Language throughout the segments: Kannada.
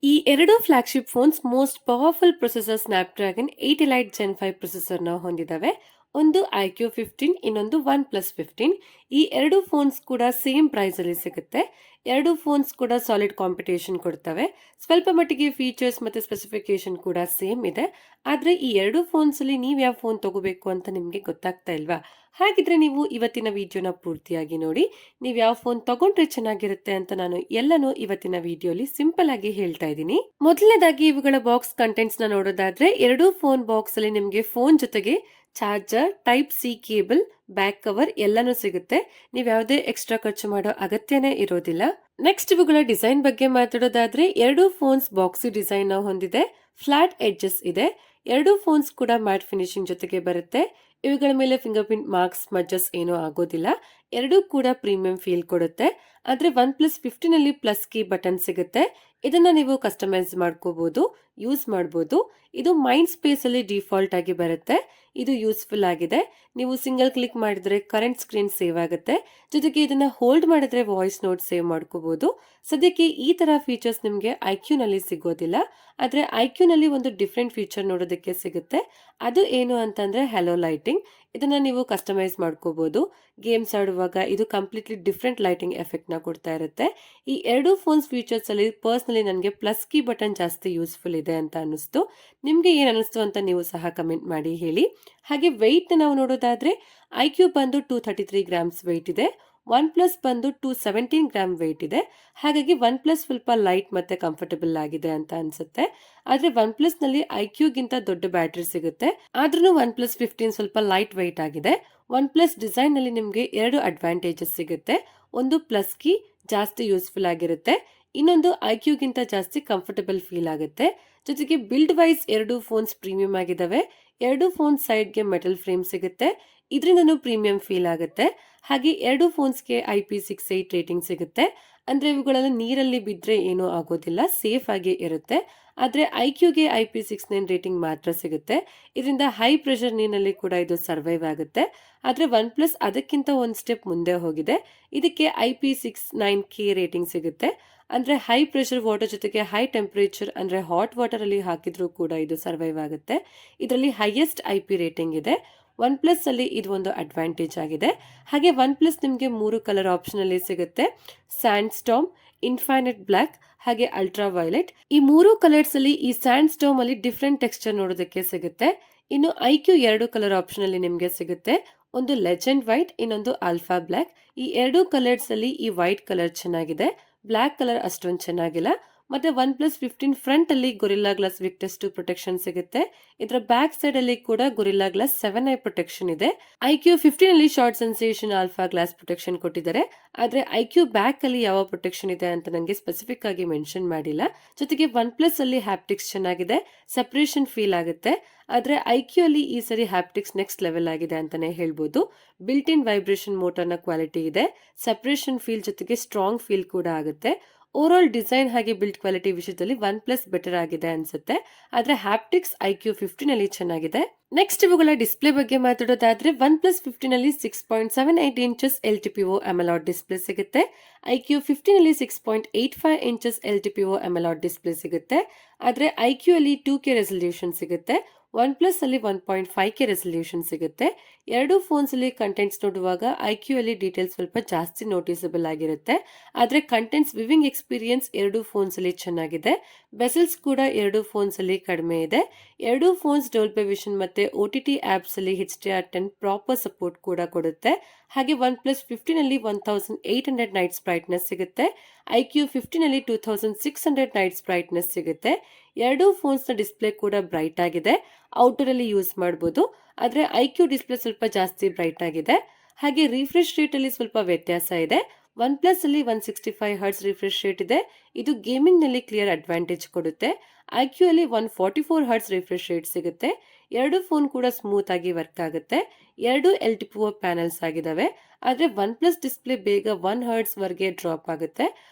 ಈ ಎರಡು flagship phones most powerful processor Snapdragon 8 Elite Gen 5 ಪ್ರೊಸೆಸರ್ನ ಹೊಂದಿದ್ದಾವೆ. ಒಂದು IQ15, ಇನ್ನೊಂದು OnePlus 15. ಈ ಎರಡು ಫೋನ್ಸ್ ಕೂಡ ಸೇಮ್ ಪ್ರೈಸ್ ಅಲ್ಲಿ ಸಿಗುತ್ತೆ. ಎರಡು ಫೋನ್ಸ್ ಕೂಡ ಸಾಲಿಡ್ ಕಾಂಪಿಟೇಷನ್ ಕೊಡ್ತವೆ. ಸ್ವಲ್ಪ ಮಟ್ಟಿಗೆ ಫೀಚರ್ಸ್ ಮತ್ತೆ ಸ್ಪೆಸಿಫಿಕೇಶನ್ ಕೂಡ ಸೇಮ್ ಇದೆ. ಆದ್ರೆ ಈ ಎರಡು ಫೋನ್ಸ್ ಅಲ್ಲಿ ನೀವು ಯಾವ ಫೋನ್ ತಗೋಬೇಕು ಅಂತ ನಿಮ್ಗೆ ಗೊತ್ತಾಗ್ತಾ ಇಲ್ವಾ? ಹಾಗಿದ್ರೆ ನೀವು ಇವತ್ತಿನ ವಿಡಿಯೋನ ಪೂರ್ತಿಯಾಗಿ ನೋಡಿ. ನೀವು ಯಾವ ಫೋನ್ ತಗೊಂಡ್ರೆ ಚೆನ್ನಾಗಿರುತ್ತೆ ಅಂತ ನಾನು ಎಲ್ಲನೂ ಇವತ್ತಿನ ವಿಡಿಯೋಲಿ ಸಿಂಪಲ್ ಆಗಿ ಹೇಳ್ತಾ ಇದ್ದೀನಿ. ಮೊದಲನೇದಾಗಿ ಇವುಗಳ ಬಾಕ್ಸ್ ಕಂಟೆಂಟ್ಸ್ ನ ನೋಡೋದಾದ್ರೆ, ಎರಡೂ ಫೋನ್ ಬಾಕ್ಸ್ ಅಲ್ಲಿ ನಿಮ್ಗೆ ಫೋನ್ ಜೊತೆಗೆ charger, type C cable, back cover ಎಲ್ಲಾನು ಸಿಗುತ್ತೆ. ನೀವು ಯಾವುದೇ ಎಕ್ಸ್ಟ್ರಾ ಖರ್ಚು ಮಾಡೋ ಅಗತ್ಯನೇ ಇರೋದಿಲ್ಲ. ನೆಕ್ಸ್ಟ್ ಇವುಗಳ ಡಿಸೈನ್ ಬಗ್ಗೆ ಮಾತಾಡೋದಾದ್ರೆ, ಎರಡು ಫೋನ್ಸ್ ಬಾಕ್ಸಿ ಡಿಸೈನ್ ನ ಹೊಂದಿದೆ. ಫ್ಲಾಟ್ ಎಡ್ಜಸ್ ಇದೆ. ಎರಡು ಫೋನ್ಸ್ ಕೂಡ ಮ್ಯಾಟ್ ಫಿನಿಶಿಂಗ್ ಜೊತೆಗೆ ಬರುತ್ತೆ. ಇವುಗಳ ಮೇಲೆ ಫಿಂಗರ್ ಪ್ರಿಂಟ್ ಮಾರ್ಕ್ಸ್ ಸ್ಮಡ್ಜಸ್ ಏನೂ ಆಗೋದಿಲ್ಲ. ಎರಡೂ ಕೂಡ ಪ್ರೀಮಿಯಂ ಫೀಲ್ ಕೊಡುತ್ತೆ. ಆದ್ರೆ OnePlus 15 ಅಲ್ಲಿ ಪ್ಲಸ್ ಕೀ ಬಟನ್ ಸಿಗುತ್ತೆ. ಇದನ್ನ ನೀವು ಕಸ್ಟಮೈಸ್ ಮಾಡ್ಕೋಬಹುದು, ಯೂಸ್ ಮಾಡಬಹುದು. ಇದು ಮೈಂಡ್ ಸ್ಪೇಸ್ ಅಲ್ಲಿ ಡಿಫಾಲ್ಟ್ ಆಗಿ ಬರುತ್ತೆ. ಇದು ಯೂಸ್ಫುಲ್ ಆಗಿದೆ. ನೀವು ಸಿಂಗಲ್ ಕ್ಲಿಕ್ ಮಾಡಿದ್ರೆ ಕರೆಂಟ್ ಸ್ಕ್ರೀನ್ ಸೇವ್ ಆಗುತ್ತೆ. ಜೊತೆಗೆ ಇದನ್ನ ಹೋಲ್ಡ್ ಮಾಡಿದ್ರೆ ವಾಯ್ಸ್ ನೋಟ್ ಸೇವ್ ಮಾಡ್ಕೋಬಹುದು. ಸದ್ಯಕ್ಕೆ ಈ ತರ ಫೀಚರ್ಸ್ ನಿಮ್ಗೆ IQ ನಲ್ಲಿ ಸಿಗೋದಿಲ್ಲ. ಆದ್ರೆ IQ ನಲ್ಲಿ ಒಂದು ಡಿಫ್ರೆಂಟ್ ಫೀಚರ್ ನೋಡೋದಕ್ಕೆ ಸಿಗುತ್ತೆ. ಅದು ಏನು ಅಂತಂದ್ರೆ ಹೆಲೋ ಲೈಟಿಂಗ್. ಇದನ್ನ ನೀವು ಕಸ್ಟಮೈಸ್ ಮಾಡ್ಕೋಬಹುದು. ಗೇಮ್ಸ್ ಆಡುವಾಗ ಇದು ಕಂಪ್ಲೀಟ್ಲಿ ಡಿಫ್ರೆಂಟ್ ಲೈಟಿಂಗ್ ಎಫೆಕ್ಟ್ ನ ಕೊಡ್ತಾ ಇರುತ್ತೆ. ಈ ಎರಡು ಫೋನ್ಸ್ ಫೀಚರ್ಸ್ ಅಲ್ಲಿ ಪರ್ಸನಲಿ ನನಗೆ ಪ್ಲಸ್ ಕೀ ಬಟನ್ ಜಾಸ್ತಿ ಯೂಸ್ಫುಲ್ ಇದೆ ಅಂತ ಅನಿಸ್ತು. ನಿಮ್ಗೆ ಏನ್ ಅನಿಸ್ತು ಅಂತ ನೀವು ಸಹ ಕಮೆಂಟ್ ಮಾಡಿ ಹೇಳಿ. ಹಾಗೆ ವೆಯ್ಟ್ ನಾವು ನೋಡೋದಾದ್ರೆ, IQ ಬಂದು 233 ಗ್ರಾಮ್ಸ್ ವೆಯ್ಟ್ ಇದೆ. OnePlus ಬಂದು 217 ಗ್ರಾಮ್ ವೆಯ್ಟ್ ಇದೆ. ಹಾಗಾಗಿ OnePlus ಸ್ವಲ್ಪ ಲೈಟ್ ಮತ್ತೆ ಕಂಫರ್ಟಬಲ್ ಆಗಿದೆ ಅಂತ ಅನ್ಸುತ್ತೆ. ಆದ್ರೆ OnePlus ನಲ್ಲಿ IQ ಗಿಂತ ದೊಡ್ಡ ಬ್ಯಾಟರಿ ಸಿಗುತ್ತೆ. ಆದ್ರೂ OnePlus 15 ಸ್ವಲ್ಪ ಲೈಟ್ ವೆಯ್ಟ್ ಆಗಿದೆ. OnePlus ಡಿಸೈನ್ ನಲ್ಲಿ ನಿಮ್ಗೆ ಎರಡು ಅಡ್ವಾಂಟೇಜಸ್ ಸಿಗುತ್ತೆ. ಒಂದು ಪ್ಲಸ್ ಕೀ ಜಾಸ್ತಿ ಯೂಸ್ಫುಲ್ ಆಗಿರುತ್ತೆ. ಇನ್ನೊಂದು IQ ಗಿಂತ ಜಾಸ್ತಿ ಕಂಫರ್ಟಬಲ್ ಫೀಲ್ ಆಗುತ್ತೆ. ಜೊತೆಗೆ ಬಿಲ್ಡ್ ವೈಸ್ ಎರಡು ಫೋನ್ಸ್ ಪ್ರೀಮಿಯಂ ಆಗಿದಾವೆ. ಎರಡು ಫೋನ್ ಸೈಡ್ಗೆ ಮೆಟಲ್ ಫ್ರೇಮ್ ಸಿಗುತ್ತೆ. ಇದರಿಂದನೂ ಪ್ರೀಮಿಯಂ ಫೀಲ್ ಆಗುತ್ತೆ. ಹಾಗೆ ಎರಡು ಫೋನ್ಸ್ಗೆ IP68 ರೇಟಿಂಗ್ ಸಿಗುತ್ತೆ. ಅಂದ್ರೆ ಇವುಗಳೆಲ್ಲ ನೀರಲ್ಲಿ ಬಿದ್ರೆ ಏನೂ ಆಗೋದಿಲ್ಲ, ಸೇಫ್ ಆಗಿ ಇರುತ್ತೆ. ಆದ್ರೆ IQಗೆ IP69 ರೇಟಿಂಗ್ ಮಾತ್ರ ಸಿಗುತ್ತೆ. ಇದರಿಂದ ಹೈ ಪ್ರೆಷರ್ ನೀರಿನಲ್ಲಿ ಕೂಡ ಇದು ಸರ್ವೈವ್ ಆಗುತ್ತೆ. ಆದ್ರೆ OnePlus ಅದಕ್ಕಿಂತ ಒಂದು ಸ್ಟೆಪ್ ಮುಂದೆ ಹೋಗಿದೆ. ಇದಕ್ಕೆ IP69K ರೇಟಿಂಗ್ ಸಿಗುತ್ತೆ. ಅಂದ್ರೆ ಹೈ ಪ್ರೆಷರ್ ವಾಟರ್ ಜೊತೆಗೆ ಹೈ ಟೆಂಪರೇಚರ್ ಅಂದ್ರೆ ಹಾಟ್ ವಾಟರ್ ಅಲ್ಲಿ ಹಾಕಿದ್ರೂ ಕೂಡ ಇದು ಸರ್ವೈವ್ ಆಗುತ್ತೆ. ಇದರಲ್ಲಿ ಹೈಯೆಸ್ಟ್ IP ರೇಟಿಂಗ್ ಇದೆ. OnePlus ಅಲ್ಲಿ ಇದು ಒಂದು ಅಡ್ವಾಂಟೇಜ್ ಆಗಿದೆ. ಹಾಗೆ OnePlus ನಿಮಗೆ ಮೂರು ಕಲರ್ ಆಪ್ಷನ್ ಅಲ್ಲಿ ಸಿಗುತ್ತೆ. ಸ್ಯಾಂಡ್ ಸ್ಟಾರ್ಮ್, ಇನ್ಫೈನೈಟ್ ಬ್ಲಾಕ್ ಹಾಗೆ ಅಲ್ಟ್ರಾ ವೈಲೆಟ್. ಈ ಮೂರು ಕಲರ್ಸ್ ಅಲ್ಲಿ ಈ ಸ್ಯಾಂಡ್ ಸ್ಟಾರ್ಮ್ ಅಲ್ಲಿ ಡಿಫ್ರೆಂಟ್ ಟೆಕ್ಸ್ಚರ್ ನೋಡೋದಕ್ಕೆ ಸಿಗುತ್ತೆ. ಇನ್ನು IQ ಎರಡು ಕಲರ್ ಆಪ್ಷನ್ ಅಲ್ಲಿ ನಿಮಗೆ ಸಿಗುತ್ತೆ. ಒಂದು ಲೆಜೆಂಡ್ ವೈಟ್, ಇನ್ನೊಂದು ಆಲ್ಫಾ ಬ್ಲಾಕ್. ಈ ಎರಡು ಕಲರ್ಸ್ ಅಲ್ಲಿ ಈ ವೈಟ್ ಕಲರ್ ಚೆನ್ನಾಗಿದೆ, ಬ್ಲಾಕ್ ಕಲರ್ ಅಷ್ಟೊಂದು ಚೆನ್ನಾಗಿಲ್ಲ. ಮತ್ತೆ OnePlus 15 ಫ್ರಂಟ್ ಅಲ್ಲಿ ಗೊರಿಲ್ಲಾ ಗ್ಲಾಸ್ ವಿಕ್ಟಸ್ 2 ಪ್ರೊಟೆಕ್ಷನ್ ಸಿಗುತ್ತೆ. ಇದರ ಬ್ಯಾಕ್ ಸೈಡ್ ಅಲ್ಲಿ ಕೂಡ ಗೊರಿಲ್ಲಾ ಗ್ಲಾಸ್ 7i ಪ್ರೊಟೆಕ್ಷನ್ ಇದೆ. IQ15 ಅಲ್ಲಿ short sensation alpha glass protection ಕೊಟ್ಟಿದ್ದಾರೆ. ಆದ್ರೆ IQ ಬ್ಯಾಕ್ ಅಲ್ಲಿ ಯಾವ ಪ್ರೊಟೆಕ್ಷನ್ ಇದೆ ಅಂತ ನನಗೆ ಸ್ಪೆಸಿಫಿಕ್ ಆಗಿ ಮೆನ್ಷನ್ ಮಾಡಿಲ್ಲ. ಜೊತೆಗೆ OnePlus ಅಲ್ಲಿ ಹ್ಯಾಪ್ಟಿಕ್ಸ್ ಚೆನ್ನಾಗಿದೆ, ಸೆಪರೇಷನ್ ಫೀಲ್ ಆಗುತ್ತೆ. ಆದ್ರೆ IQ ಅಲ್ಲಿ ಈ ಸರಿ ಹ್ಯಾಪ್ಟಿಕ್ಸ್ ನೆಕ್ಸ್ಟ್ ಲೆವೆಲ್ ಆಗಿದೆ ಅಂತಾನೆ ಹೇಳ್ಬೋದು. ಬಿಲ್ಟ್ ಇನ್ ವೈಬ್ರೇಷನ್ ಮೋಟರ್ ನ ಕ್ವಾಲಿಟಿ ಇದೆ, ಸೆಪರೇಷನ್ ಫೀಲ್ ಜೊತೆಗೆ ಸ್ಟ್ರಾಂಗ್ ಫೀಲ್ ಕೂಡ ಆಗುತ್ತೆ. ಓವರ್ ಆಲ್ ಡಿಸೈನ್ ಹಾಗೆ ಬಿಲ್ಡ್ ಕ್ವಾಲಿಟಿ ವಿಷಯದಲ್ಲಿ OnePlus ಬೆಟರ್ ಆಗಿದೆ ಅನ್ಸುತ್ತೆ. ಆದ್ರೆ ಹ್ಯಾಪ್ಟಿಕ್ಸ್ IQ15 ಅಲ್ಲಿ ಚೆನ್ನಾಗಿದೆ. ನೆಕ್ಸ್ಟ್ ಇವುಗಳ ಡಿಸ್ಪ್ಲೇ ಬಗ್ಗೆ ಮಾತಾಡೋದಾದ್ರೆ, OnePlus 15 ಅಲ್ಲಿ 6.78 ಇಂಚಸ್ LTPO AMOLED ಡಿಸ್ಪ್ಲೇ ಸಿಗುತ್ತೆ. IQ15 ಅಲ್ಲಿ 6.85 ಇಂಚಸ್ LTPO AMOLED ಡಿಸ್ಪ್ಲೇ ಸಿಗುತ್ತೆ. ಆದ್ರೆ IQ ಅಲ್ಲಿ 2K ರೆಸಲ್ಯೂಷನ್ ಸಿಗುತ್ತೆ. OnePlus ಅಲ್ಲಿ 1.5K ರೆಸಲ್ಯೂಷನ್ ಸಿಗುತ್ತೆ. ಎರಡು ಫೋನ್ಸ್ ಅಲ್ಲಿ ಕಂಟೆಂಟ್ಸ್ ನೋಡುವಾಗ IQ ಅಲ್ಲಿ ಡೀಟೇಲ್ಸ್ ಸ್ವಲ್ಪ ಜಾಸ್ತಿ ನೋಟಿಸಬಲ್ ಆಗಿರುತ್ತೆ. ಆದ್ರೆ ಕಂಟೆಂಟ್ಸ್ ವಿವಿಂಗ್ ಎಕ್ಸ್ಪೀರಿಯನ್ಸ್ ಎರಡು ಫೋನ್ಸ್ ಅಲ್ಲಿ ಚೆನ್ನಾಗಿದೆ. ಬೆಸಲ್ಸ್ ಕೂಡ ಎರಡು ಫೋನ್ಸ್ ಅಲ್ಲಿ ಕಡಿಮೆ ಇದೆ. ಎರಡು ಫೋನ್ಸ್ ಡೋಲ್ಬಿ ವಿಷನ್ ಮತ್ತೆ OTT ಆಪ್ಸ್ ಅಲ್ಲಿ HDR10 ಪ್ರಾಪರ್ ಸಪೋರ್ಟ್ ಕೂಡ ಕೊಡುತ್ತೆ. ಹಾಗೆ OnePlus 15 ಅಲ್ಲಿ 1800 ನೈಟ್ಸ್ ಬ್ರೈಟ್ನೆಸ್ ಸಿಗುತ್ತೆ. IQ15 ಅಲ್ಲಿ 2600 ನೈಟ್ಸ್ ಬ್ರೈಟ್ನೆಸ್ ಸಿಗುತ್ತೆ. ಎರಡು ಫೋನ್ಸ್ ನ ಡಿಸ್ಪ್ಲೇ ಕೂಡ ಬ್ರೈಟ್ ಆಗಿದೆ, ಔಟ್ಡೋರ್ ಅಲ್ಲಿ ಯೂಸ್ ಮಾಡಬಹುದು. ಆದ್ರೆ IQ ಡಿಸ್ಪ್ಲೇ ಸ್ವಲ್ಪ ಜಾಸ್ತಿ ಬ್ರೈಟ್ ಆಗಿದೆ. ಹಾಗೆ ರಿಫ್ರೆಶ್ ರೇಟ್ ಅಲ್ಲಿ ಸ್ವಲ್ಪ ವ್ಯತ್ಯಾಸ ಇದೆ. OnePlus ಅಲ್ಲಿ 165 ಹರ್ಟ್ಸ್ ರಿಫ್ರೆಶ್ ರೇಟ್ ಇದೆ. ಇದು ಗೇಮಿಂಗ್ ನಲ್ಲಿ ಕ್ಲಿಯರ್ ಅಡ್ವಾಂಟೇಜ್ ಕೊಡುತ್ತೆ. IQ ಅಲ್ಲಿ 144 ಹರ್ಟ್ಸ್ ರಿಫ್ರೆಶ್ ರೇಟ್ ಸಿಗುತ್ತೆ. ಎರಡು ಫೋನ್ ಕೂಡ ಸ್ಮೂತ್ ಆಗಿ ವರ್ಕ್ ಆಗುತ್ತೆ. ಎರಡು LTPO ಪ್ಯಾನಲ್ಸ್ ಆಗಿದಾವೆ. ಆದ್ರೆ OnePlus ಡಿಸ್ಪ್ಲೇ ಬೇಗ 1 ಹರ್ಟ್ಸ್ ವರೆಗೆ ಡ್ರಾಪ್ ಆಗುತ್ತೆ.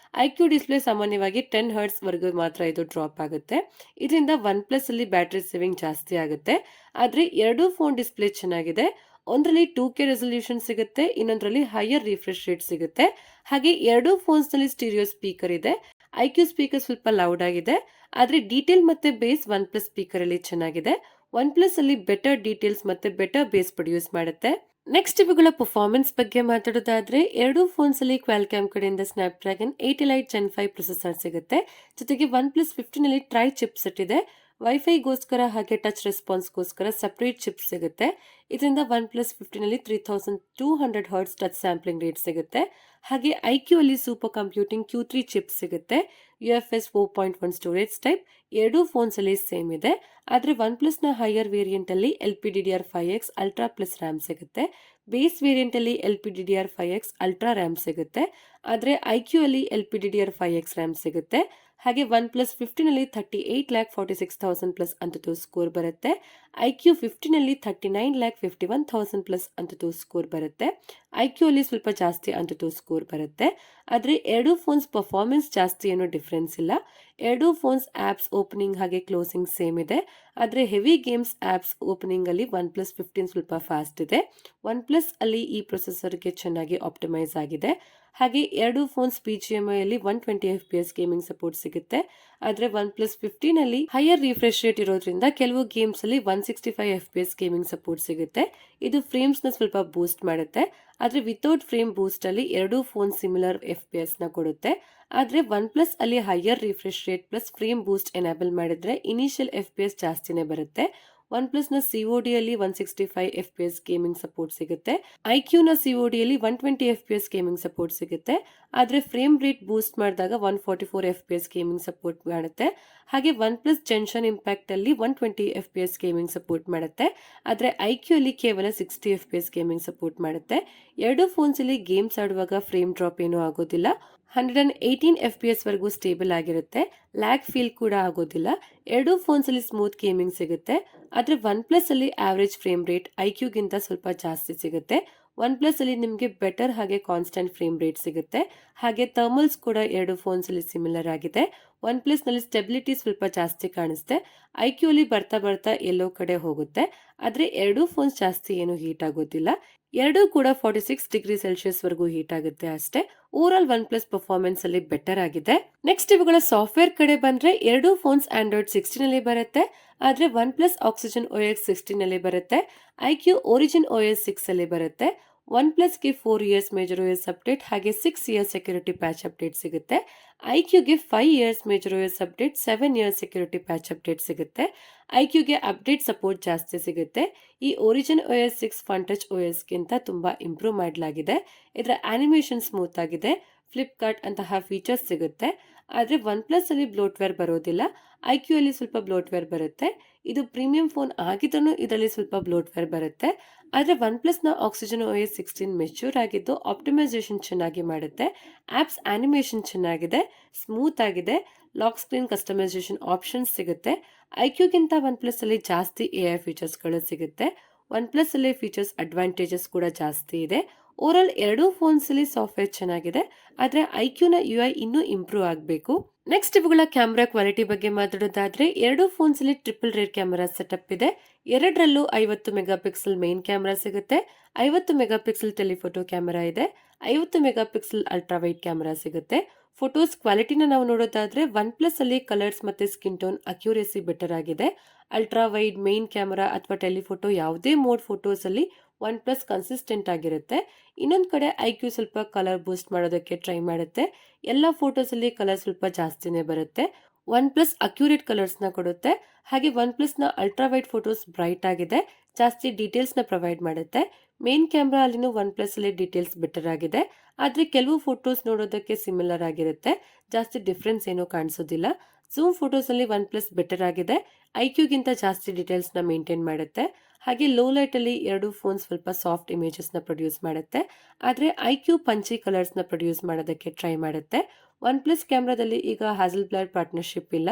IQ ಡಿಸ್ಪ್ಲೇ ಸಾಮಾನ್ಯವಾಗಿ 10 ಹರ್ಟ್ಸ್ ವರೆಗೂ ಮಾತ್ರ ಇದು ಡ್ರಾಪ್ ಆಗುತ್ತೆ. ಇದರಿಂದ OnePlus ಅಲ್ಲಿ ಬ್ಯಾಟರಿ ಸೇವಿಂಗ್ ಜಾಸ್ತಿ ಆಗುತ್ತೆ. ಆದ್ರೆ ಎರಡು ಫೋನ್ ಡಿಸ್ಪ್ಲೇ ಚೆನ್ನಾಗಿದೆ. ಒಂದರಲ್ಲಿ 2K ರೆಸಲ್ಯೂಷನ್ ಸಿಗುತ್ತೆ, ಇನ್ನೊಂದರಲ್ಲಿ ಹೈಯರ್ ರಿಫ್ರೆಶ್ ರೇಟ್ ಸಿಗುತ್ತೆ. ಹಾಗೆ ಎರಡು ಫೋನ್ಸ್ ನಲ್ಲಿ ಸ್ಟೀರಿಯೋ ಸ್ಪೀಕರ್ ಇದೆ. IQ ಸ್ಪೀಕರ್ ಸ್ವಲ್ಪ ಲೌಡ್ ಆಗಿದೆ. ಆದ್ರೆ ಡೀಟೇಲ್ ಮತ್ತೆ ಬೇಸ್ ಒನ್ ಪ್ಲಸ್ ಸ್ಪೀಕರ್ ಅಲ್ಲಿ ಚೆನ್ನಾಗಿದೆ. ಒನ್ ಪ್ಲಸ್ ಅಲ್ಲಿ ಬೆಟರ್ ಡೀಟೇಲ್ಸ್ ಮತ್ತೆ ಬೆಟರ್ ಬೇಸ್ ಪ್ರೊಡ್ಯೂಸ್ ಮಾಡುತ್ತೆ. ನೆಕ್ಸ್ಟ್ ಇವುಗಳ ಪರ್ಫಾರ್ಮೆನ್ಸ್ ಬಗ್ಗೆ ಮಾತಾಡೋದಾದ್ರೆ ಎರಡು ಫೋನ್ಸ್ ಅಲ್ಲಿ ಕ್ವಾಲ್ಕಾಮ್ ಕಡೆಯಿಂದ Snapdragon 8 Elite Gen 5 processor ಸಿಗುತ್ತೆ. ಜೊತೆಗೆ ಒನ್ ಪ್ಲಸ್ 15 ಅಲ್ಲಿ ಟ್ರೈ ಚಿಪ್ ಸೆಟ್ ಇದೆ. ವೈಫೈಗೋಸ್ಕರ ಹಾಗೆ ಟಚ್ ರೆಸ್ಪಾನ್ಸ್ಗೋಸ್ಕರ ಸಪರೇಟ್ ಚಿಪ್ ಸಿಗುತ್ತೆ. ಇದರಿಂದ ಒನ್ ಪ್ಲಸ್ 15 ಅಲ್ಲಿ 3200 ಹರ್ಟ್ಸ್ ಟಚ್ ಸ್ಯಾಂಪ್ಲಿಂಗ್ ರೇಟ್ ಸಿಗುತ್ತೆ. ಹಾಗೆ ಐಕ್ಯೂ ಅಲ್ಲಿ ಸೂಪರ್ ಕಂಪ್ಯೂಟಿಂಗ್ Q3 ಚಿಪ್ ಸಿಗುತ್ತೆ. UFS 4.1 ಸ್ಟೋರೇಜ್ ಟೈಪ್ ಎರಡೂ ಫೋನ್ಸ್ ಅಲ್ಲಿ ಸೇಮ್ ಇದೆ. ಆದ್ರೆ ಒನ್ ಪ್ಲಸ್ ನ ಹೈಯರ್ ವೇರಿಯಂಟ್ ಅಲ್ಲಿ LPDDR5X ಅಲ್ಟ್ರಾ ಪ್ಲಸ್ ರ್ಯಾಮ್ ಸಿಗುತ್ತೆ. ಬೇಸ್ ವೇರಿಯಂಟ್ ಅಲ್ಲಿ LPDDR5X ಅಲ್ಟ್ರಾ ರ್ಯಾಮ್ ಸಿಗುತ್ತೆ. ಆದ್ರೆ ಐಕ್ಯೂ ಅಲ್ಲಿ LPDDR5X ರ್ಯಾಮ್ ಸಿಗುತ್ತೆ. ಹಾಗೆ ಒನ್ ಪ್ಲಸ್ 15 ಅಲ್ಲಿ 38,46,000 ಪ್ಲಸ್ ಅಂತೂ ಸ್ಕೋರ್ ಬರುತ್ತೆ. ಐಕ್ಯೂ 15 ಅಲ್ಲಿ 39,51,000 ಪ್ಲಸ್ ಅಂತೂ ಸ್ಕೋರ್ ಬರುತ್ತೆ. ಐಕ್ಯೂ ಅಲ್ಲಿ ಸ್ವಲ್ಪ ಜಾಸ್ತಿ ಅಂತೂ ಸ್ಕೋರ್ ಬರುತ್ತೆ. ಆದ್ರೆ ಎರಡು ಫೋನ್ಸ್ ಪರ್ಫಾರ್ಮೆನ್ಸ್ ಜಾಸ್ತಿ ಏನೋ ಡಿಫ್ರೆನ್ಸ್ ಇಲ್ಲ. ಎರಡು ಫೋನ್ಸ್ ಆಪ್ಸ್ ಓಪನಿಂಗ್ ಹಾಗೆ ಕ್ಲೋಸಿಂಗ್ ಸೇಮ್ ಇದೆ. ಆದ್ರೆ ಹೆವಿ ಗೇಮ್ಸ್ ಆಪ್ಸ್ ಓಪನಿಂಗ್ ಅಲ್ಲಿ ಒನ್ ಪ್ಲಸ್ 15 ಸ್ವಲ್ಪ ಫಾಸ್ಟ್ ಇದೆ. ಒನ್ ಪ್ಲಸ್ ಅಲ್ಲಿ ಈ ಪ್ರೊಸೆಸರ್ಗೆ ಚೆನ್ನಾಗಿ ಆಪ್ಟಿಮೈಸ್ ಆಗಿದೆ. ಹಾಗೆ ಎರಡು ಫೋನ್ಸ್ BGMI ಅಲ್ಲಿ 120 FPS ಗೇಮಿಂಗ್ ಸಪೋರ್ಟ್ ಸಿಗುತ್ತೆ. ಆದ್ರೆ ಒನ್ ಪ್ಲಸ್ 15 ಅಲ್ಲಿ ಹೈಯರ್ ರಿಫ್ರೆಶ್ ರೇಟ್ ಇರೋದ್ರಿಂದ ಕೆಲವು ಗೇಮ್ಸ್ ಅಲ್ಲಿ 165 FPS ಗೇಮಿಂಗ್ ಸಪೋರ್ಟ್ ಸಿಗುತ್ತೆ. ಇದು ಫ್ರೇಮ್ಸ್ ನ ಸ್ವಲ್ಪ ಬೂಸ್ಟ್ ಮಾಡುತ್ತೆ. ಆದ್ರೆ ವಿತೌಟ್ ಫ್ರೇಮ್ ಬೂಸ್ಟ್ ಅಲ್ಲಿ ಎರಡು ಫೋನ್ ಸಿಮಿಲರ್ FPS ನ ಕೊಡುತ್ತೆ. ಆದ್ರೆ ಒನ್ ಪ್ಲಸ್ ಅಲ್ಲಿ higher refresh rate plus frame ಬೂಸ್ಟ್ ಎನೇಬಲ್ ಮಾಡಿದ್ರೆ ಇನಿಷಿಯಲ್ FPS ಜಾಸ್ತಿನೇ ಬರುತ್ತೆ. ಒನ್ ಪ್ಲಸ್ ನ COD ಅಲ್ಲಿ 165 FPS ಗೇಮಿಂಗ್ ಸಪೋರ್ಟ್ ಸಿಗುತ್ತೆ. ಐಕ್ಯೂ ನ COD ಅಲ್ಲಿ 120 FPS ಗೇಮಿಂಗ್ ಸಪೋರ್ಟ್ ಸಿಗುತ್ತೆ. ಆದ್ರೆ ಫ್ರೇಮ್ ರೇಟ್ ಬೂಸ್ಟ್ ಮಾಡಿದಾಗ 144 FPS ಗೇಮಿಂಗ್ ಸಪೋರ್ಟ್ ಮಾಡುತ್ತೆ. ಹಾಗೆ ಒನ್ ಪ್ಲಸ್ ಜೆನ್ಷನ್ ಇಂಪ್ಯಾಕ್ಟ್ ಅಲ್ಲಿ 120 FPS ಗೇಮಿಂಗ್ ಸಪೋರ್ಟ್ ಮಾಡುತ್ತೆ. ಆದ್ರೆ ಐಕ್ಯೂ ಅಲ್ಲಿ ಕೇವಲ 60 FPS ಗೇಮಿಂಗ್ ಸಪೋರ್ಟ್ ಮಾಡುತ್ತೆ. ಎರಡು ಫೋನ್ಸ್ ಅಲ್ಲಿ ಗೇಮ್ಸ್ ಆಡುವಾಗ ಫ್ರೇಮ್ ಡ್ರಾಪ್ ಏನೂ ಆಗೋದಿಲ್ಲ. 118 FPS ವರೆಗೂ ಸ್ಟೇಬಲ್ ಆಗಿರುತ್ತೆ. ಲ್ಯಾಗ್ ಫೀಲ್ ಕೂಡ ಆಗೋದಿಲ್ಲ. ಎರಡು ಫೋನ್ಸ್ ಅಲ್ಲಿ ಸ್ಮೂತ್ ಗೇಮಿಂಗ್ ಸಿಗುತ್ತೆ. ಆದ್ರೆ ಒನ್ ಪ್ಲಸ್ ಅಲ್ಲಿ ಆವರೇಜ್ ಫ್ರೇಮ್ ರೇಟ್ ಐಕ್ಯೂಗಿಂತ ಸ್ವಲ್ಪ ಜಾಸ್ತಿ ಸಿಗುತ್ತೆ. ಒನ್ ಪ್ಲಸ್ ಅಲ್ಲಿ ನಿಮಗೆ ಬೆಟರ್ ಹಾಗೆ ಕಾನ್ಸ್ಟೆಂಟ್ ಫ್ರೇಮ್ ರೇಟ್ ಸಿಗುತ್ತೆ. ಹಾಗೆ ಥರ್ಮಲ್ಸ್ ಕೂಡ ಎರಡು ಫೋನ್ಸ್ ಅಲ್ಲಿ ಸಿಮಿಲರ್ ಆಗಿದೆ. ಒನ್ ಪ್ಲಸ್ ನಲ್ಲಿ ಸ್ಟೆಬಿಲಿಟಿ ಸ್ವಲ್ಪ ಜಾಸ್ತಿ ಕಾಣಿಸುತ್ತೆ. ಐಕ್ಯೂ ಅಲ್ಲಿ ಬರ್ತಾ ಬರ್ತಾ ಎಲ್ಲೋ ಕಡೆ ಹೋಗುತ್ತೆ. ಆದ್ರೆ ಎರಡೂ ಫೋನ್ಸ್ ಜಾಸ್ತಿ ಏನು ಹೀಟ್ ಆಗೋದಿಲ್ಲ. ಎರಡೂ ಕೂಡ 46 ಡಿಗ್ರಿ ಸೆಲ್ಸಿಯಸ್ ವರೆಗೂ ಹೀಟ್ ಆಗುತ್ತೆ ಅಷ್ಟೇ. Over all one plus performance ಅಲ್ಲಿ ಬೆಟರ್ ಆಗಿದೆ. ನೆಕ್ಸ್ಟ್ ಇವುಗಳ ಸಾಫ್ಟ್ವೇರ್ ಕಡೆ ಬಂದ್ರೆ ಎರಡು ಫೋನ್ಸ್ ಆಂಡ್ರಾಯ್ಡ್ 16 ಅಲ್ಲಿ ಬರುತ್ತೆ. ಆದ್ರೆ ಒನ್ ಪ್ಲಸ್ ಆಕ್ಸಿಜನ್ OS 16 ಅಲ್ಲಿ ಬರುತ್ತೆ. ಐಕ್ಯೂ ಒರಿಜಿನ್ OS 6 ಅಲ್ಲಿ ಬರುತ್ತೆ. ಒನ್ ಪ್ಲಸ್ಗೆ 4 ಇಯರ್ಸ್ ಮೇಜರ್ OS ಅಪ್ಡೇಟ್ ಹಾಗೆ 6 ಇಯರ್ಸ್ ಸೆಕ್ಯೂರಿಟಿ ಪ್ಯಾಚ್ ಅಪ್ಡೇಟ್ ಸಿಗುತ್ತೆ. ಐಕ್ಯೂಗೆ 5 years major OS update 7 years security patch update ಸಿಗುತ್ತೆ. ಐಕ್ಯೂಗೆ ಅಪ್ಡೇಟ್ ಸಪೋರ್ಟ್ ಜಾಸ್ತಿ ಸಿಗುತ್ತೆ. ಈ origin OS 6 fun touch OS ಗಿಂತ ತುಂಬಾ ಇಂಪ್ರೂವ್ ಮಾಡಲಾಗಿದೆ. ಇದರ ಆನಿಮೇಷನ್ ಸ್ಮೂತ್ ಆಗಿದೆ. ಫ್ಲಿಪ್ಕಾರ್ಟ್ ಅಂತಹ ಫೀಚರ್ಸ್ ಸಿಗುತ್ತೆ. ಆದ್ರೆ ಒನ್ ಪ್ಲಸ್ ಅಲ್ಲಿ ಬ್ಲೋಟ್ವೇರ್ ಬರೋದಿಲ್ಲ. ಐಕ್ಯೂ ಅಲ್ಲಿ ಸ್ವಲ್ಪ ಬ್ಲೋಟ್ವೇರ್ ಬರುತ್ತೆ. ಇದು ಪ್ರೀಮಿಯಂ ಫೋನ್ ಆಗಿದ್ರೂ ಇದರಲ್ಲಿ ಸ್ವಲ್ಪ ಬ್ಲೋಟ್ವೇರ್ ಬರುತ್ತೆ. ಆದ್ರೆ ಒನ್ ಪ್ಲಸ್ ನ ಆಕ್ಸಿಜನ್ OS 16 ಮೆಚ್ಯೂರ್ ಆಗಿದ್ದು ಆಪ್ಟಿಮೈಸೇಷನ್ ಚೆನ್ನಾಗಿ ಮಾಡುತ್ತೆ. ಆಪ್ಸ್ ಆನಿಮೇಷನ್ ಚೆನ್ನಾಗಿದೆ, ಸ್ಮೂತ್ ಆಗಿದೆ. ಲಾಕ್ ಸ್ಕ್ರೀನ್ ಕಸ್ಟಮೈಸೇಷನ್ ಆಪ್ಷನ್ಸ್ ಸಿಗುತ್ತೆ. ಐಕ್ಯೂಗಿಂತ ಒನ್ ಪ್ಲಸ್ ಅಲ್ಲಿ ಜಾಸ್ತಿ AI ಫೀಚರ್ಸ್ಗಳು ಸಿಗುತ್ತೆ. ಒನ್ ಪ್ಲಸ್ ಅಲ್ಲಿ ಫೀಚರ್ಸ್ ಅಡ್ವಾಂಟೇಜಸ್ ಕೂಡ ಜಾಸ್ತಿ ಇದೆ. ಓವರ್ ಆಲ್ ಎರಡೂ ಫೋನ್ಸ್ ಅಲ್ಲಿ ಸಾಫ್ಟ್ವೇರ್ ಚೆನ್ನಾಗಿದೆ. ಆದ್ರೆ ಐಕ್ಯೂನ UI ಇನ್ನೂ ಇಂಪ್ರೂವ್ ಆಗಬೇಕು. ನೆಕ್ಸ್ಟ್ ಇವುಗಳ ಕ್ಯಾಮೆರಾ ಕ್ವಾಲಿಟಿ ಬಗ್ಗೆ ಮಾತಾಡೋದಾದ್ರೆ ಎರಡು ಫೋನ್ಸ್ ಅಲ್ಲಿ ಟ್ರಿಪಲ್ ರೇರ್ ಕ್ಯಾಮೆರಾ ಸೆಟಪ್ ಇದೆ. ಎರಡರಲ್ಲೂ 50 ಮೆಗಾಪಿಕ್ಸೆಲ್ ಮೇನ್ ಕ್ಯಾಮೆರಾ ಸಿಗುತ್ತೆ. 50 ಮೆಗಾಪಿಕ್ಸೆಲ್ ಟೆಲಿಫೋಟೋ ಕ್ಯಾಮೆರಾ ಇದೆ. 50 ಮೆಗಾಪಿಕ್ಸೆಲ್ ಅಲ್ಟ್ರಾ ವೈಡ್ ಕ್ಯಾಮೆರಾ ಸಿಗುತ್ತೆ. ಫೋಟೋಸ್ ಕ್ವಾಲಿಟಿನ ನಾವು ನೋಡೋದಾದ್ರೆ ಒನ್ ಪ್ಲಸ್ ಅಲ್ಲಿ ಕಲರ್ಸ್ ಮತ್ತೆ ಸ್ಕಿನ್ ಟೋನ್ ಅಕ್ಯುರೇಸಿ ಬೆಟರ್ ಆಗಿದೆ. ಅಲ್ಟ್ರಾ ವೈಡ್ ಮೇನ್ ಕ್ಯಾಮೆರಾ ಅಥವಾ ಟೆಲಿಫೋಟೋ ಯಾವುದೇ ಮೋಡ್ ಫೋಟೋಸ್ ಅಲ್ಲಿ ಒನ್ ಪ್ಲಸ್ ಕನ್ಸಿಸ್ಟೆಂಟ್ ಆಗಿರುತ್ತೆ. ಇನ್ನೊಂದ್ ಕಡೆ ಐಕ್ಯೂ ಸ್ವಲ್ಪ ಕಲರ್ ಬೂಸ್ಟ್ ಮಾಡೋದಕ್ಕೆ ಟ್ರೈ ಮಾಡುತ್ತೆ. ಎಲ್ಲ ಫೋಟೋಸ್ ಅಲ್ಲಿ ಕಲರ್ ಸ್ವಲ್ಪ ಜಾಸ್ತಿನೇ ಬರುತ್ತೆ. ಒನ್ ಪ್ಲಸ್ ಅಕ್ಯುರೇಟ್ ಕಲರ್ಸ್ ನ ಕೊಡುತ್ತೆ. ಹಾಗೆ ಒನ್ ಪ್ಲಸ್ ನ ಅಲ್ಟ್ರಾ ವೈಡ್ ಫೋಟೋಸ್ ಬ್ರೈಟ್ ಆಗಿದೆ, ಜಾಸ್ತಿ ಡೀಟೇಲ್ಸ್ ನ ಪ್ರೊವೈಡ್ ಮಾಡುತ್ತೆ. ಮೇನ್ ಕ್ಯಾಮ್ರಾ ಅಲ್ಲಿನೂ ಒನ್ ಪ್ಲಸ್ ಅಲ್ಲಿ ಡೀಟೇಲ್ಸ್ ಬೆಟರ್ ಆಗಿದೆ. ಆದ್ರೆ ಕೆಲವು ಫೋಟೋಸ್ ನೋಡೋದಕ್ಕೆ ಸಿಮಿಲರ್ ಆಗಿರುತ್ತೆ, ಜಾಸ್ತಿ ಡಿಫ್ರೆನ್ಸ್ ಏನೂ ಕಾಣಿಸೋದಿಲ್ಲ. ಝೂಮ್ ಫೋಟೋಸ್ ಅಲ್ಲಿ ಒನ್ ಪ್ಲಸ್ ಬೆಟರ್ ಆಗಿದೆ. ಐಕ್ಯೂಗಿಂತ ಜಾಸ್ತಿ ಡೀಟೇಲ್ಸ್ ನ ಮೇಂಟೈನ್ ಮಾಡುತ್ತೆ. ಹಾಗೆ ಲೋ ಲೈಟ್ ಅಲ್ಲಿ ಎರಡು ಫೋನ್ ಸ್ವಲ್ಪ ಸಾಫ್ಟ್ ಇಮೇಜಸ್ ನ ಪ್ರೊಡ್ಯೂಸ್ ಮಾಡುತ್ತೆ. ಆದ್ರೆ ಐಕ್ಯೂ ಪಂಚಿ ಕಲರ್ಸ್ ನ ಪ್ರೊಡ್ಯೂಸ್ ಮಾಡೋದಕ್ಕೆ ಟ್ರೈ ಮಾಡುತ್ತೆ. ಒನ್ ಪ್ಲಸ್ ಕ್ಯಾಮ್ರಾದಲ್ಲಿ ಈಗ ಹ್ಯಾಸಲ್ಬ್ಲಾಡ್ ಪಾರ್ಟ್ನರ್ಶಿಪ್ ಇಲ್ಲ.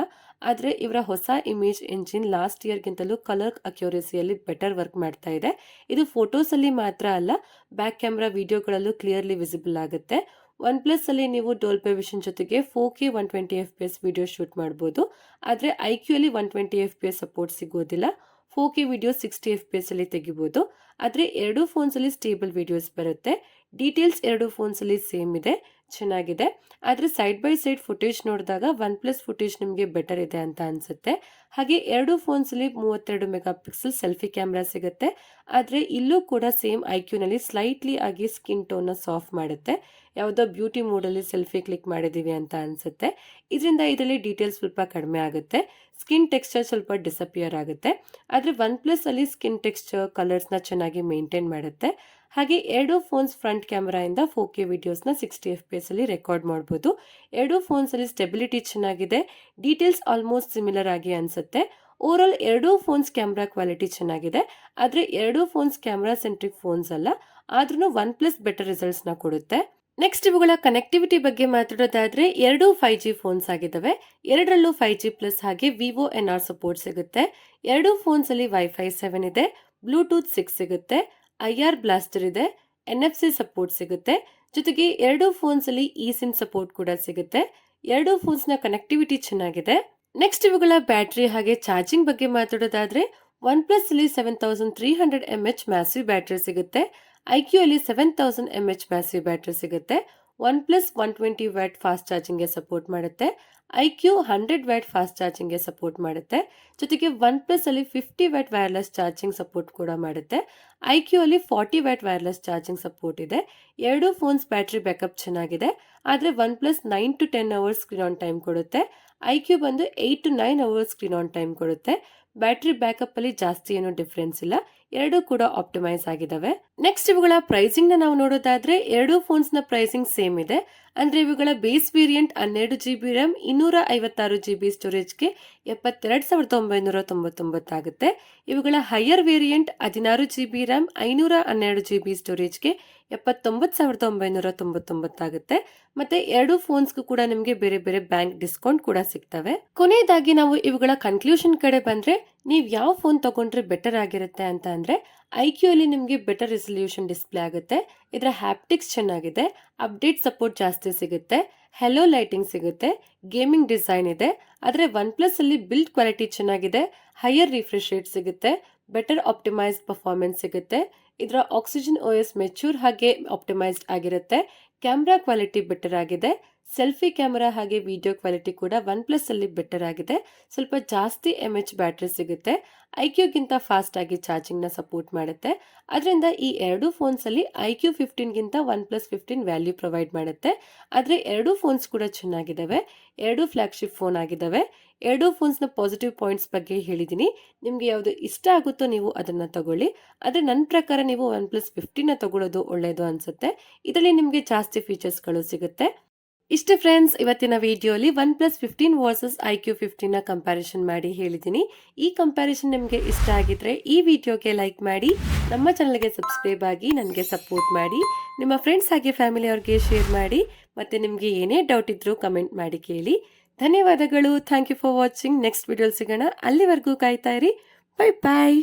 ಆದ್ರೆ ಇವರ ಹೊಸ ಇಮೇಜ್ ಎಂಜಿನ್ ಲಾಸ್ಟ್ ಇಯರ್ ಗಿಂತಲೂ ಕಲರ್ ಅಕ್ಯುರೇಸಿಯಲ್ಲಿ ಬೆಟರ್ ವರ್ಕ್ ಮಾಡ್ತಾ ಇದೆ. ಇದು ಫೋಟೋಸ್ ಅಲ್ಲಿ ಮಾತ್ರ ಅಲ್ಲ, ಬ್ಯಾಕ್ ಕ್ಯಾಮ್ರಾ ವಿಡಿಯೋಗಳಲ್ಲೂ ಕ್ಲಿಯರ್ಲಿ ವಿಸಿಬಲ್ ಆಗುತ್ತೆ. ಒನ್ ಪ್ಲಸ್ ಅಲ್ಲಿ ನೀವು ಡೋಲ್ಬಿ ವಿಷನ್ ಜೊತೆಗೆ 4K 120 FPS ವಿಡಿಯೋ ಶೂಟ್ ಮಾಡಬಹುದು. ಆದ್ರೆ ಐಕ್ಯೂ ಅಲ್ಲಿ 120 FPS ಸಪೋರ್ಟ್ ಸಿಗೋದಿಲ್ಲ. 4K ವಿಡಿಯೋ 60 FPS ಅಲ್ಲಿ ತೆಗಿಬಹುದು. ಆದ್ರೆ ಎರಡು ಫೋನ್ಸ್ ಅಲ್ಲಿ ಸ್ಟೇಬಲ್ ವಿಡಿಯೋಸ್ ಬರುತ್ತೆ. ಡೀಟೇಲ್ಸ್ ಎರಡು ಫೋನ್ಸ್ ಅಲ್ಲಿ ಸೇಮ್ ಇದೆ. ಚೆನ್ನಾಗಿದೆ. ಆದರೆ ಸೈಡ್ ಬೈ ಸೈಡ್ ಫುಟೇಜ್ ನೋಡಿದಾಗ ಒನ್ ಪ್ಲಸ್ ಫುಟೇಜ್ ನಿಮಗೆ ಬೆಟರ್ ಇದೆ ಅಂತ ಅನ್ಸುತ್ತೆ. ಹಾಗೆ ಎರಡು ಫೋನ್ಸಲ್ಲಿ 32 ಮೆಗಾ ಪಿಕ್ಸೆಲ್ ಸೆಲ್ಫಿ ಕ್ಯಾಮ್ರಾ ಸಿಗುತ್ತೆ. ಆದರೆ ಇಲ್ಲೂ ಕೂಡ ಸೇಮ್ ಐಕ್ಯೂನಲ್ಲಿ ಸ್ಲೈಟ್ಲಿ ಆಗಿ ಸ್ಕಿನ್ ಟೋನ್ನ ಸಾಫ್ಟ್ ಮಾಡುತ್ತೆ. ಯಾವುದೋ ಬ್ಯೂಟಿ ಮೂಡಲ್ಲಿ ಸೆಲ್ಫಿ ಕ್ಲಿಕ್ ಮಾಡಿದ್ದೀವಿ ಅಂತ ಅನ್ಸುತ್ತೆ. ಇದರಿಂದ ಇದರಲ್ಲಿ ಡೀಟೇಲ್ಸ್ ಸ್ವಲ್ಪ ಕಡಿಮೆ ಆಗುತ್ತೆ. ಸ್ಕಿನ್ ಟೆಕ್ಸ್ಚರ್ ಸ್ವಲ್ಪ ಡಿಸಪಿಯರ್ ಆಗುತ್ತೆ. ಆದರೆ ಒನ್ ಪ್ಲಸ್ ಅಲ್ಲಿ ಸ್ಕಿನ್ ಟೆಕ್ಸ್ಚರ್ ಕಲರ್ಸ್ನ ಚೆನ್ನಾಗಿ ಮೇಂಟೈನ್ ಮಾಡುತ್ತೆ. ಹಾಗೆ ಎರಡು ಫೋನ್ಸ್ ಫ್ರಂಟ್ ಕ್ಯಾಮ್ರಾಯಿಂದ 4K ವಿಡಿಯೋಸ್ನ 60 FPS ಅಲ್ಲಿ ರೆಕಾರ್ಡ್ ಮಾಡ್ಬೋದು. ಎರಡು ಫೋನ್ಸಲ್ಲಿ ಸ್ಟೆಬಿಲಿಟಿ ಚೆನ್ನಾಗಿದೆ. ಡೀಟೇಲ್ಸ್ ಆಲ್ಮೋಸ್ಟ್ ಸಿಮಿಲರ್ ಆಗಿ ಅನ್ಸುತ್ತೆ. ಓವರಾಲ್ ಎರಡೂ ಫೋನ್ಸ್ ಕ್ಯಾಮ್ರಾ ಕ್ವಾಲಿಟಿ ಚೆನ್ನಾಗಿದೆ. ಆದರೆ ಎರಡೂ ಫೋನ್ಸ್ ಕ್ಯಾಮ್ರಾ ಸೆಂಟ್ರಿಕ್ ಫೋನ್ಸ್ ಅಲ್ಲ. ಆದ್ರೂ ಒನ್ ಪ್ಲಸ್ ಬೆಟರ್ ರಿಸಲ್ಟ್ಸ್ನ ಕೊಡುತ್ತೆ. ನೆಕ್ಸ್ಟ್ ಇವುಗಳ ಕನೆಕ್ಟಿವಿಟಿ ಬಗ್ಗೆ ಮಾತಾಡೋದಾದ್ರೆ ಎರಡೂ 5G ಫೋನ್ಸ್ ಆಗಿದ್ದಾವೆ. ಎರಡರಲ್ಲೂ 5G ಪ್ಲಸ್ ಹಾಗೆ ವಿವೋ NR ಸಪೋರ್ಟ್ ಸಿಗುತ್ತೆ. ಎರಡೂ ಫೋನ್ಸ್ ಅಲ್ಲಿ ವೈಫೈ 7 ಇದೆ, ಬ್ಲೂಟೂತ್ 6 ಸಿಗುತ್ತೆ, IR ಬ್ಲಾಸ್ಟರ್ ಇದೆ, NFC ಸಪೋರ್ಟ್ ಸಿಗುತ್ತೆ. ಜೊತೆಗೆ ಎರಡೂ ಫೋನ್ಸ್ ಅಲ್ಲಿ ಇ ಸಿಮ್ ಸಪೋರ್ಟ್ ಕೂಡ ಸಿಗುತ್ತೆ. ಎರಡೂ ಫೋನ್ಸ್ ನ ಕನೆಕ್ಟಿವಿಟಿ ಚೆನ್ನಾಗಿದೆ. ನೆಕ್ಸ್ಟ್ ಇವುಗಳ ಬ್ಯಾಟರಿ ಹಾಗೆ ಚಾರ್ಜಿಂಗ್ ಬಗ್ಗೆ ಮಾತಾಡೋದಾದ್ರೆ ಒನ್ ಪ್ಲಸ್ ಅಲ್ಲಿ 7300 mAh ಮ್ಯಾಸಿವ್ ಬ್ಯಾಟರಿ ಸಿಗುತ್ತೆ. ಐಕ್ಯೂ ಅಲ್ಲಿ 7000 mAh ಮ್ಯಾಸಿವ್ ಬ್ಯಾಟರಿ ಸಿಗುತ್ತೆ. ಒನ್ ಪ್ಲಸ್ 120 ವ್ಯಾಟ್ ಫಾಸ್ಟ್ ಚಾರ್ಜಿಂಗ್ಗೆ ಸಪೋರ್ಟ್ ಮಾಡುತ್ತೆ. ಐಕ್ಯೂ 100 ವ್ಯಾಟ್ ಫಾಸ್ಟ್ ಚಾರ್ಜಿಂಗ್ಗೆ ಸಪೋರ್ಟ್ ಮಾಡುತ್ತೆ. ಜೊತೆಗೆ ಒನ್ ಪ್ಲಸ್ ಅಲ್ಲಿ 50 ವ್ಯಾಟ್ ವೈರ್ಲೆಸ್ ಚಾರ್ಜಿಂಗ್ ಸಪೋರ್ಟ್ ಕೂಡ ಮಾಡುತ್ತೆ. ಐಕ್ಯೂ ಅಲ್ಲಿ 40 ವ್ಯಾಟ್ ವೈರ್ಲೆಸ್ ಚಾರ್ಜಿಂಗ್ ಸಪೋರ್ಟ್ ಇದೆ. ಎರಡು ಫೋನ್ಸ್ ಬ್ಯಾಟರಿ ಬ್ಯಾಕಪ್ ಚೆನ್ನಾಗಿದೆ. ಆದರೆ one plus 9 to 10 hours screen on time ಕೊಡುತ್ತೆ. ಐಕ್ಯೂ ಬಂದು 8 to 9 hours screen on time ಕೊಡುತ್ತೆ. ಬ್ಯಾಟರಿ ಬ್ಯಾಕಪ್ ಅಲ್ಲಿ ಜಾಸ್ತಿ ಏನು ಡಿಫ್ರೆನ್ಸ್ ಇಲ್ಲ. ಎರಡೂ ಕೂಡ ಆಪ್ಟಿಮೈಸ್ ಆಗಿದಾವೆ. ನೆಕ್ಸ್ಟ್ ಇವುಗಳ ಪ್ರೈಸಿಂಗ್ ನ ನಾವು ನೋಡೋದಾದ್ರೆ ಎರಡೂ ಫೋನ್ಸ್ ನ ಪ್ರೈಸಿಂಗ್ ಸೇಮ್ ಇದೆ. ಅಂದ್ರೆ ಇವುಗಳ base variant 12GB RAM 256GB ಸ್ಟೋರೇಜ್ಗೆ 72,999 ಆಗುತ್ತೆ. ಇವುಗಳ higher variant 16GB RAM 512GB ಸ್ಟೋರೇಜ್ಗೆ 79,999 ಆಗುತ್ತೆ. ಮತ್ತೆ ಎರಡು ಫೋನ್ಸ್ಗೂ ಕೂಡ ನಿಮಗೆ ಬೇರೆ ಬೇರೆ ಬ್ಯಾಂಕ್ ಡಿಸ್ಕೌಂಟ್ ಕೂಡ ಸಿಗ್ತವೆ. ಕೊನೆಯದಾಗಿ ನಾವು ಇವುಗಳ ಕನ್ಕ್ಲೂಷನ್ ಕಡೆ ಬಂದ್ರೆ ನೀವು ಯಾವ ಫೋನ್ ತಗೊಂಡ್ರೆ ಬೆಟರ್ ಆಗಿರುತ್ತೆ ಅಂತ ಅಂದ್ರೆ ಐಕ್ಯೂ ಅಲ್ಲಿ ನಿಮಗೆ ಬೆಟರ್ ರೆಸಲ್ಯೂಷನ್ ಡಿಸ್ಪ್ಲೇ ಆಗುತ್ತೆ. ಇದರ ಹ್ಯಾಪ್ಟಿಕ್ಸ್ ಚೆನ್ನಾಗಿದೆ, ಅಪ್ಡೇಟ್ ಸಪೋರ್ಟ್ ಜಾಸ್ತಿ ಸಿಗುತ್ತೆ, ಹೆಲೋ ಲೈಟಿಂಗ್ ಸಿಗುತ್ತೆ, ಗೇಮಿಂಗ್ ಡಿಸೈನ್ ಇದೆ. ಆದರೆ ಒನ್ ಪ್ಲಸ್ ಅಲ್ಲಿ ಬಿಲ್ಡ್ ಕ್ವಾಲಿಟಿ ಚೆನ್ನಾಗಿದೆ, ಹೈಯರ್ ರಿಫ್ರೆಶ್ ರೇಟ್ ಸಿಗುತ್ತೆ, ಬೆಟರ್ ಆಪ್ಟಿಮೈಸ್ಡ್ ಪರ್ಫಾರ್ಮೆನ್ಸ್ ಸಿಗುತ್ತೆ. ಇದರ ಆಕ್ಸಿಜನ್ OS ಮೆಚ್ಯೂರ್ ಹಾಗೆ ಆಪ್ಟಿಮೈಸ್ಡ್ ಆಗಿರುತ್ತೆ. ಕ್ಯಾಮ್ರಾ ಕ್ವಾಲಿಟಿ ಬೆಟರ್ ಆಗಿದೆ. ಸೆಲ್ಫಿ ಕ್ಯಾಮೆರಾ ಹಾಗೆ ವಿಡಿಯೋ ಕ್ವಾಲಿಟಿ ಕೂಡ ಒನ್ ಪ್ಲಸ್ ಅಲ್ಲಿ ಬೆಟರ್ ಆಗಿದೆ. ಸ್ವಲ್ಪ ಜಾಸ್ತಿ mAh ಬ್ಯಾಟರಿ ಸಿಗುತ್ತೆ. ಐಕ್ಯೂಗಿಂತ ಫಾಸ್ಟ್ ಆಗಿ ಚಾರ್ಜಿಂಗ್ ನ ಸಪೋರ್ಟ್ ಮಾಡುತ್ತೆ. ಅದರಿಂದ ಈ ಎರಡು ಫೋನ್ಸ್ ಅಲ್ಲಿ ಐಕ್ಯೂ 15 ಗಿಂತ ಒನ್ ಪ್ಲಸ್ 15 ವ್ಯಾಲ್ಯೂ ಪ್ರೊವೈಡ್ ಮಾಡುತ್ತೆ. ಆದ್ರೆ ಎರಡು ಫೋನ್ಸ್ ಕೂಡ ಚೆನ್ನಾಗಿದ್ದಾವೆ. ಎರಡು ಫ್ಲಾಗ್ಶಿಪ್ ಫೋನ್ ಆಗಿದ್ದಾವೆ. ಎರಡು ಫೋನ್ಸ್ ನ ಪಾಸಿಟಿವ್ ಪಾಯಿಂಟ್ಸ್ ಬಗ್ಗೆ ಹೇಳಿದೀನಿ. ನಿಮ್ಗೆ ಯಾವ್ದು ಇಷ್ಟ ಆಗುತ್ತೋ ನೀವು ಅದನ್ನ ತಗೊಳ್ಳಿ. ಆದ್ರೆ ನನ್ನ ಪ್ರಕಾರ ನೀವು ಒನ್ ಪ್ಲಸ್ 15 ನ ತಗೊಳ್ಳೋದು ಒಳ್ಳೇದು ಅನ್ಸುತ್ತೆ. ಇದರಲ್ಲಿ ನಿಮ್ಗೆ ಜಾಸ್ತಿ ಫೀಚರ್ಸ್ ಗಳು ಸಿಗುತ್ತೆ. ಇಷ್ಟೇ ಫ್ರೆಂಡ್ಸ್, ಇವತ್ತಿನ ವಿಡಿಯೋಲಿ ಒನ್ ಪ್ಲಸ್ 15 ವರ್ಸಸ್ ಐಕ್ಯೂ 15 ನ ಕಂಪ್ಯಾರಿಸನ್ ಮಾಡಿ ಹೇಳಿದ್ದೀನಿ. ಈ ಕಂಪ್ಯಾರಿಸನ್ ನಿಮಗೆ ಇಷ್ಟ ಆಗಿದ್ರೆ ಈ ವಿಡಿಯೋಗೆ ಲೈಕ್ ಮಾಡಿ, ನಮ್ಮ ಚಾನಲ್ಗೆ ಸಬ್ಸ್ಕ್ರೈಬ್ ಆಗಿ ನನಗೆ ಸಪೋರ್ಟ್ ಮಾಡಿ, ನಿಮ್ಮ ಫ್ರೆಂಡ್ಸ್ ಹಾಗೆ ಫ್ಯಾಮಿಲಿ ಅವ್ರಿಗೆ ಶೇರ್ ಮಾಡಿ, ಮತ್ತೆ ನಿಮಗೆ ಏನೇ ಡೌಟ್ ಇದ್ರೂ ಕಮೆಂಟ್ ಮಾಡಿ ಕೇಳಿ. ಧನ್ಯವಾದಗಳು. Thank you for watching. Next video ಸಿಗೋಣ. ಅಲ್ಲಿವರೆಗೂ ಕಾಯ್ತಾ ಇರಿ. ಬೈ ಬಾಯ್.